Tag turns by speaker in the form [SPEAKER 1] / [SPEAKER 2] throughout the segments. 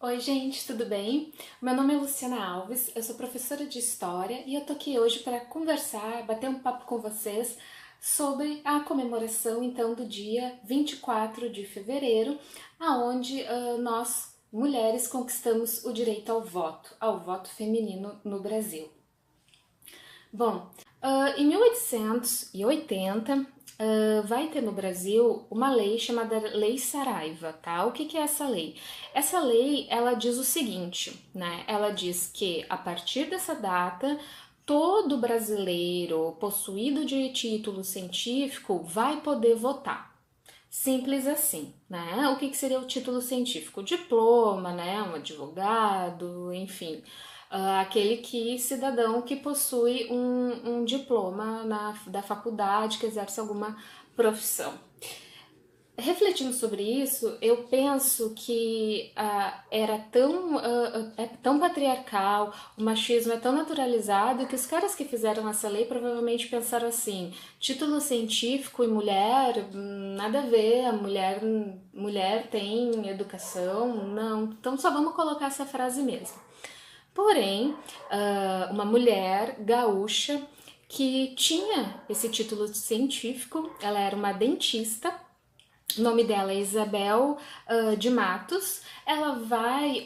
[SPEAKER 1] Oi, gente, tudo bem? Meu nome é Luciana Alves, eu sou professora de História e eu tô aqui hoje para conversar, bater um papo com vocês sobre a comemoração, então, do dia 24 de fevereiro, aonde nós, mulheres, conquistamos o direito ao voto feminino no Brasil. Bom, em 1880, vai ter no Brasil uma lei chamada Lei Saraiva, tá? O que que é essa lei? Essa lei, ela diz o seguinte, né? Ela diz que a partir dessa data, todo brasileiro possuído de título científico vai poder votar. Simples assim, né? O que que seria o título científico? Diploma, né? Um advogado, enfim. Aquele cidadão que possui um diploma da faculdade, que exerce alguma profissão. Refletindo sobre isso, eu penso que é tão patriarcal, o machismo é tão naturalizado que os caras que fizeram essa lei provavelmente pensaram assim: título científico e mulher, nada a ver, a mulher tem educação, não, então só vamos colocar essa frase mesmo. Porém, uma mulher gaúcha que tinha esse título científico, ela era uma dentista. O nome dela é Isabel de Matos. Ela vai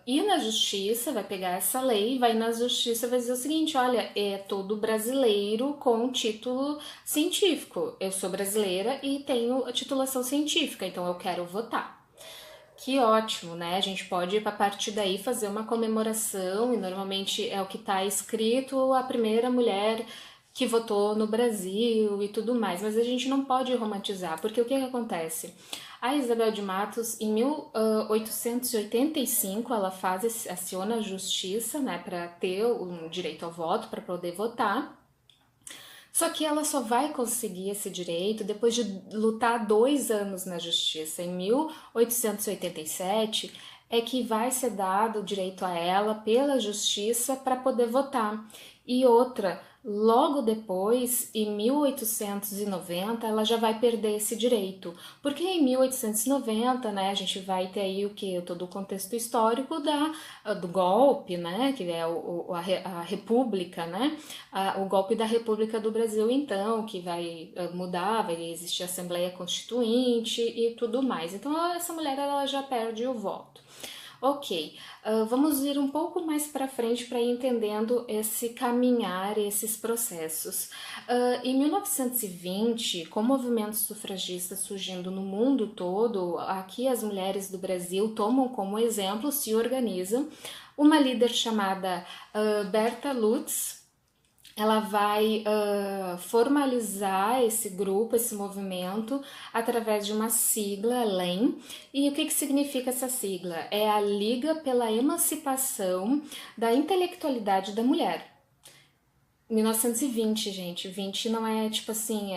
[SPEAKER 1] ir na justiça, vai pegar essa lei, vai na justiça e vai dizer o seguinte: olha, é todo brasileiro com título científico. Eu sou brasileira e tenho a titulação científica, então eu quero votar. Que ótimo, né? A gente pode, a partir daí, fazer uma comemoração, e normalmente é o que está escrito, a primeira mulher que votou no Brasil e tudo mais, mas a gente não pode romantizar, porque o que, que acontece? A Isabel de Matos, em 1885, ela aciona a justiça, né, para ter o direito ao voto, para poder votar. Só que ela só vai conseguir esse direito depois de lutar 2 anos na justiça. Em 1887 é que vai ser dado o direito a ela pela justiça para poder votar. E outra, logo depois, em 1890, ela já vai perder esse direito. Porque em 1890, né, a gente vai ter aí o que? Todo o contexto histórico do golpe, né, que é a República, né, o golpe da República do Brasil, então, que vai mudar, vai existir Assembleia Constituinte e tudo mais. Então, essa mulher ela já perde o voto. Ok, vamos ir um pouco mais para frente para ir entendendo esse caminhar, esses processos. Em 1920, com movimentos sufragistas surgindo no mundo todo, aqui as mulheres do Brasil tomam como exemplo, se organizam. Uma líder chamada Berta Lutz, ela vai formalizar esse grupo, esse movimento, através de uma sigla, LEM. E o que, que significa essa sigla? É a Liga pela Emancipação da Intelectualidade da Mulher. 1920, gente. 20 não é tipo assim,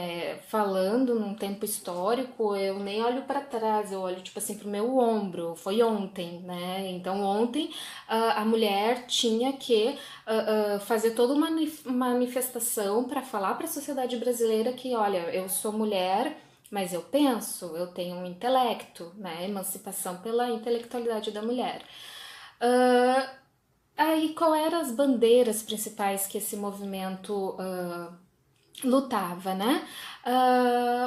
[SPEAKER 1] falando num tempo histórico, eu nem olho para trás, eu olho tipo assim pro meu ombro. Foi ontem, né? Então ontem a mulher tinha que fazer toda uma manifestação para falar para a sociedade brasileira que, olha, eu sou mulher, mas eu penso, eu tenho um intelecto, né? Emancipação pela intelectualidade da mulher. Aí, qual eram as bandeiras principais que esse movimento lutava, né?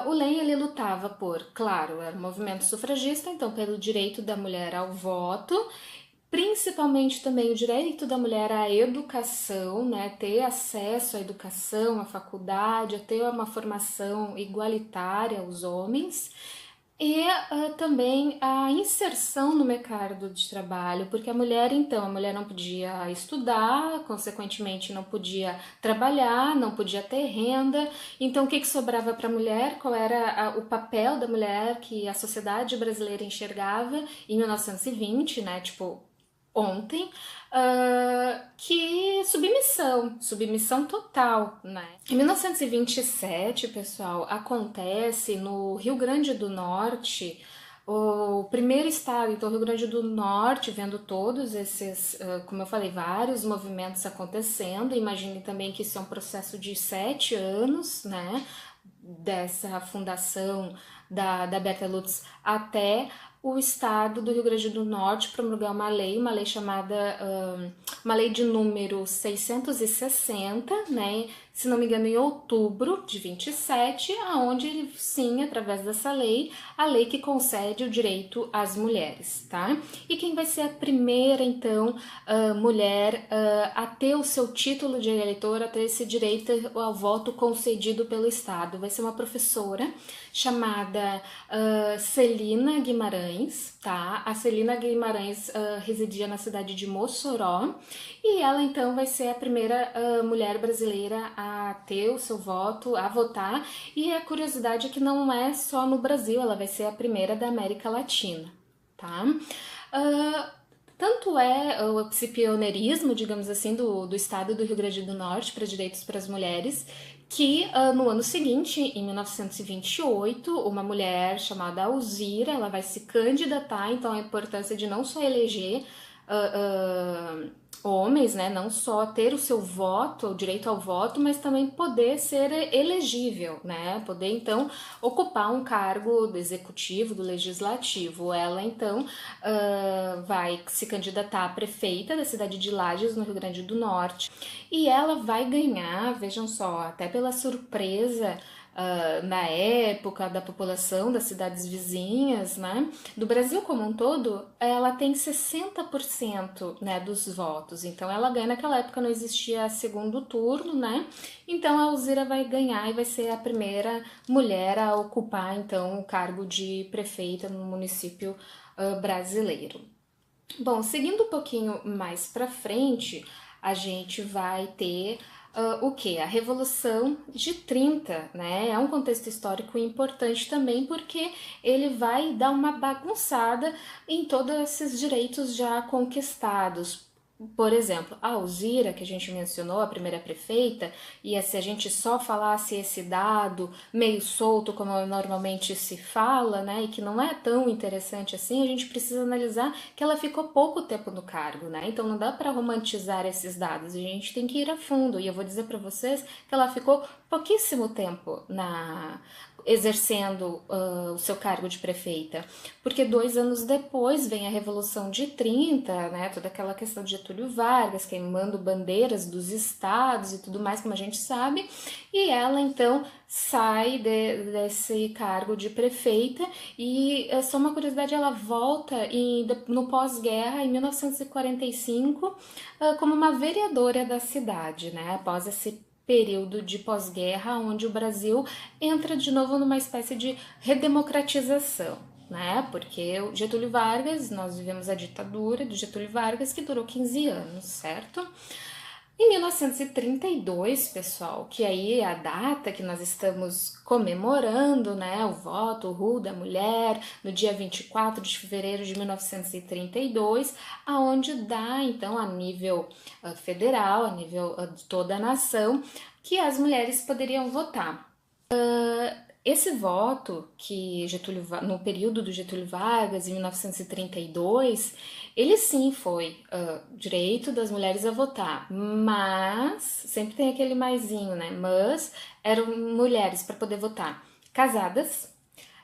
[SPEAKER 1] O Len, ele lutava por, claro, era um movimento sufragista, então pelo direito da mulher ao voto, principalmente também o direito da mulher à educação, né? Ter acesso à educação, à faculdade, a ter uma formação igualitária aos homens. E também a inserção no mercado de trabalho, porque a mulher, então, a mulher não podia estudar, consequentemente não podia trabalhar, não podia ter renda. Então, o que, que sobrava para a mulher? Qual era o papel da mulher que a sociedade brasileira enxergava em 1920, né? Tipo, ontem, que submissão total, né? Em 1927, pessoal, acontece no Rio Grande do Norte, o primeiro estado, então, o Rio Grande do Norte, vendo todos esses, como eu falei, vários movimentos acontecendo. Imaginem também que isso é um processo de 7 anos, né? Dessa fundação da Berta Lutz até o estado do Rio Grande do Norte promulgar uma lei chamada, uma lei de número 660, né, se não me engano em outubro de 27, aonde ele, sim, através dessa lei, a lei que concede o direito às mulheres, tá? E quem vai ser a primeira, então, mulher a ter o seu título de eleitor, a ter esse direito ao voto concedido pelo Estado? Vai ser uma professora chamada Celina Guimarães, tá? A Celina Guimarães residia na cidade de Mossoró e ela então vai ser a primeira mulher brasileira a ter o seu voto, a votar. E a curiosidade é que não é só no Brasil, ela vai ser a primeira da América Latina, tá? Tanto é esse pioneirismo, digamos assim, do estado do Rio Grande do Norte para direitos para as mulheres, que no ano seguinte, em 1928, uma mulher chamada Alzira, ela vai se candidatar, então a importância de não só eleger homens, né, não só ter o seu voto, o direito ao voto, mas também poder ser elegível, né, poder então ocupar um cargo do executivo, do legislativo. Ela então vai se candidatar a prefeita da cidade de Lages, no Rio Grande do Norte, e ela vai ganhar, vejam só, até pela surpresa na época da população das cidades vizinhas, né? Do Brasil como um todo, ela tem 60%, né, dos votos. Então ela ganha, naquela época não existia segundo turno, né? Então a Alzira vai ganhar e vai ser a primeira mulher a ocupar então o cargo de prefeita no município brasileiro. Bom, seguindo um pouquinho mais para frente, a gente vai ter o que? A Revolução de 30, né? É um contexto histórico importante também porque ele vai dar uma bagunçada em todos esses direitos já conquistados. Por exemplo, a Alzira, que a gente mencionou, a primeira prefeita, e se a gente só falasse esse dado meio solto, como normalmente se fala, né, e que não é tão interessante assim, a gente precisa analisar que ela ficou pouco tempo no cargo, né? Então não dá para romantizar esses dados, a gente tem que ir a fundo. E eu vou dizer para vocês que ela ficou pouquíssimo tempo exercendo o seu cargo de prefeita, porque 2 anos depois vem a Revolução de 30, né, toda aquela questão de Getúlio Vargas, queimando bandeiras dos estados e tudo mais, como a gente sabe, e ela então sai desse cargo de prefeita e, só uma curiosidade, ela volta no pós-guerra, em 1945, como uma vereadora da cidade, né, após esse período de pós-guerra, onde o Brasil entra de novo numa espécie de redemocratização, né? Porque o Getúlio Vargas, nós vivemos a ditadura do Getúlio Vargas, que durou 15 anos, certo? Em 1932, pessoal, que aí é a data que nós estamos comemorando, né, o voto, o RU da mulher, no dia 24 de fevereiro de 1932, aonde dá, então, a nível federal, a nível de toda a nação, que as mulheres poderiam votar. Esse voto, que no período do Getúlio Vargas, em 1932, ele sim foi direito das mulheres a votar, mas, sempre tem aquele maisinho, né? Mas eram mulheres para poder votar casadas,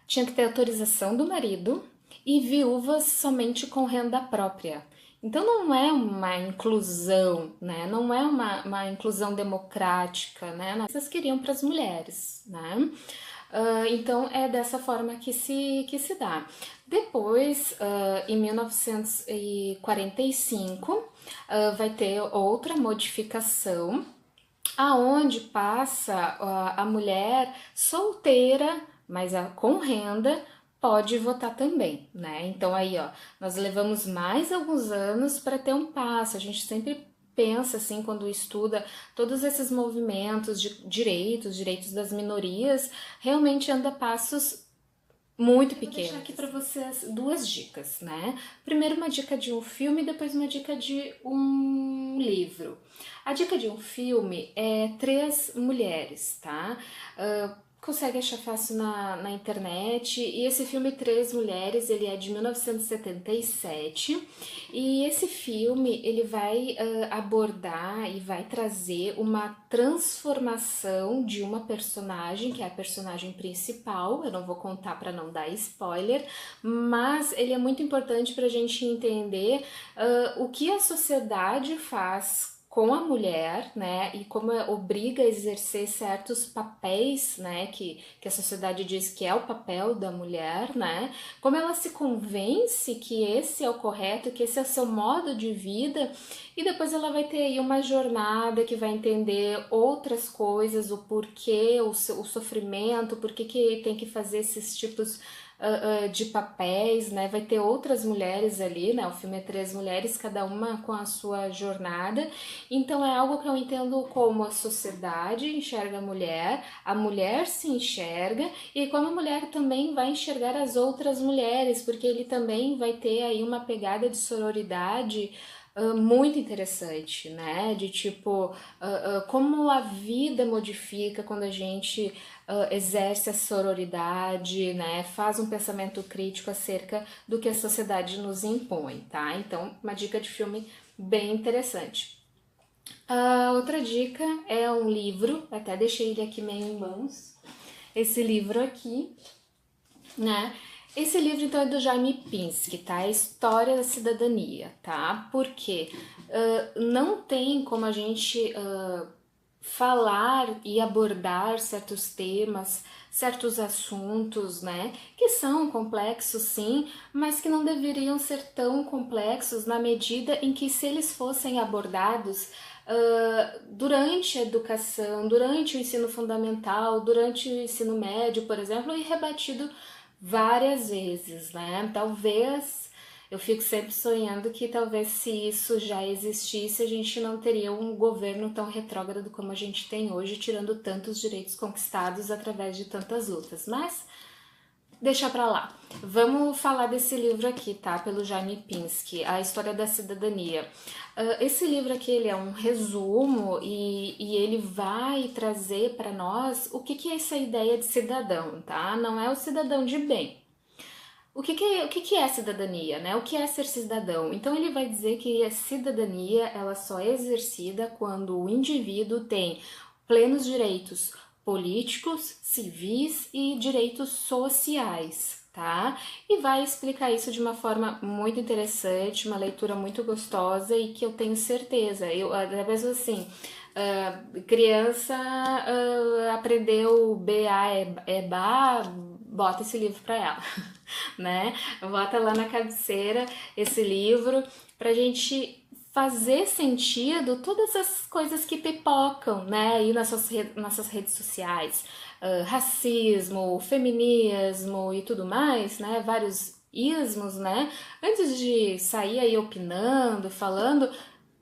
[SPEAKER 1] tinha que ter autorização do marido e viúvas somente com renda própria. Então não é uma inclusão, né? Não é uma inclusão democrática, né? Essas queriam para as mulheres, né? Então é dessa forma que se dá. Depois, em 1945, vai ter outra modificação, aonde passa a mulher solteira, mas com renda, pode votar também, né? Então aí, ó, nós levamos mais alguns anos para ter um passo. A gente sempre pensa assim, quando estuda todos esses movimentos de direitos das minorias, realmente anda passos muito pequenos. Vou deixar aqui para vocês 2 dicas, né? Primeiro uma dica de um filme, depois uma dica de um livro. A dica de um filme é Três Mulheres, tá? consegue achar fácil na internet. E esse filme Três Mulheres, ele é de 1977. E esse filme, ele vai abordar e vai trazer uma transformação de uma personagem, que é a personagem principal. Eu não vou contar para não dar spoiler, mas ele é muito importante para a gente entender o que a sociedade faz com a mulher, né, e como obriga a exercer certos papéis, né, que a sociedade diz que é o papel da mulher, né, como ela se convence que esse é o correto, que esse é o seu modo de vida, e depois ela vai ter aí uma jornada que vai entender outras coisas, o porquê, o sofrimento, por que tem que fazer esses tipos de papéis, né? Vai ter outras mulheres ali, né? O filme é Três Mulheres, cada uma com a sua jornada. Então é algo que eu entendo como a sociedade enxerga a mulher se enxerga e como a mulher também vai enxergar as outras mulheres, porque ele também vai ter aí uma pegada de sororidade muito interessante, né? De tipo, como a vida modifica quando a gente exerce a sororidade, né? Faz um pensamento crítico acerca do que a sociedade nos impõe, tá? Então, uma dica de filme bem interessante. A outra dica é um livro, até deixei ele aqui meio em mãos. Esse livro aqui, né? Esse livro, então, é do Jaime Pinsky, tá? A História da Cidadania, tá? Porque não tem como a gente falar e abordar certos temas, certos assuntos, né? Que são complexos, sim, mas que não deveriam ser tão complexos na medida em que, se eles fossem abordados durante a educação, durante o ensino fundamental, durante o ensino médio, por exemplo, e rebatido várias vezes, né? Talvez eu fico sempre sonhando que talvez se isso já existisse, a gente não teria um governo tão retrógrado como a gente tem hoje, tirando tantos direitos conquistados através de tantas lutas. Mas deixa pra lá. Vamos falar desse livro aqui, tá? Pelo Jaime Pinsky, A História da Cidadania. Esse livro aqui, ele é um resumo e ele vai trazer para nós o que é essa ideia de cidadão, tá? Não é o cidadão de bem. O que é cidadania, né? O que é ser cidadão? Então ele vai dizer que a cidadania ela só é exercida quando o indivíduo tem plenos direitos políticos, civis e direitos sociais, tá? E vai explicar isso de uma forma muito interessante, uma leitura muito gostosa e que eu tenho certeza, eu através assim, criança aprendeu BA é ba, bota esse livro para ela, né? Bota lá na cabeceira esse livro pra gente fazer sentido todas as coisas que pipocam, né, aí nas nossas redes sociais, racismo, feminismo e tudo mais, né, vários ismos, né, antes de sair aí opinando, falando,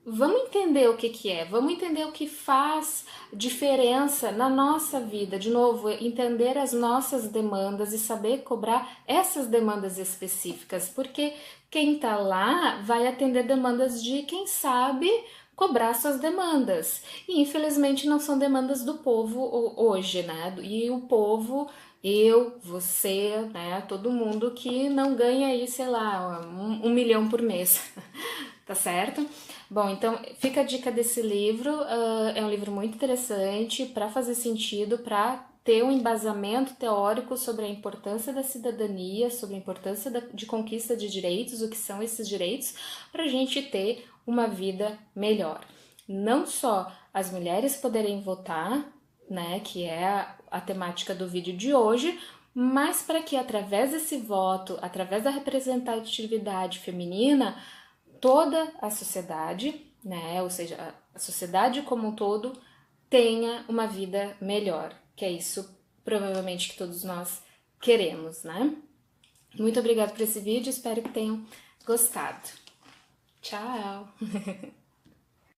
[SPEAKER 1] vamos entender o que é, vamos entender o que faz diferença na nossa vida, de novo, entender as nossas demandas e saber cobrar essas demandas específicas, porque quem tá lá vai atender demandas de quem sabe cobrar suas demandas. E infelizmente não são demandas do povo hoje, né? E o povo, eu, você, né? Todo mundo que não ganha aí, sei lá, 1 milhão por mês, tá certo? Bom, então fica a dica desse livro, é um livro muito interessante para fazer sentido, para ter um embasamento teórico sobre a importância da cidadania, sobre a importância de conquista de direitos, o que são esses direitos, para a gente ter uma vida melhor. Não só as mulheres poderem votar, né, que é a temática do vídeo de hoje, mas para que através desse voto, através da representatividade feminina, toda a sociedade, né, ou seja, a sociedade como um todo, tenha uma vida melhor, que é isso provavelmente que todos nós queremos, né? Muito obrigada por esse vídeo, espero que tenham gostado. Tchau!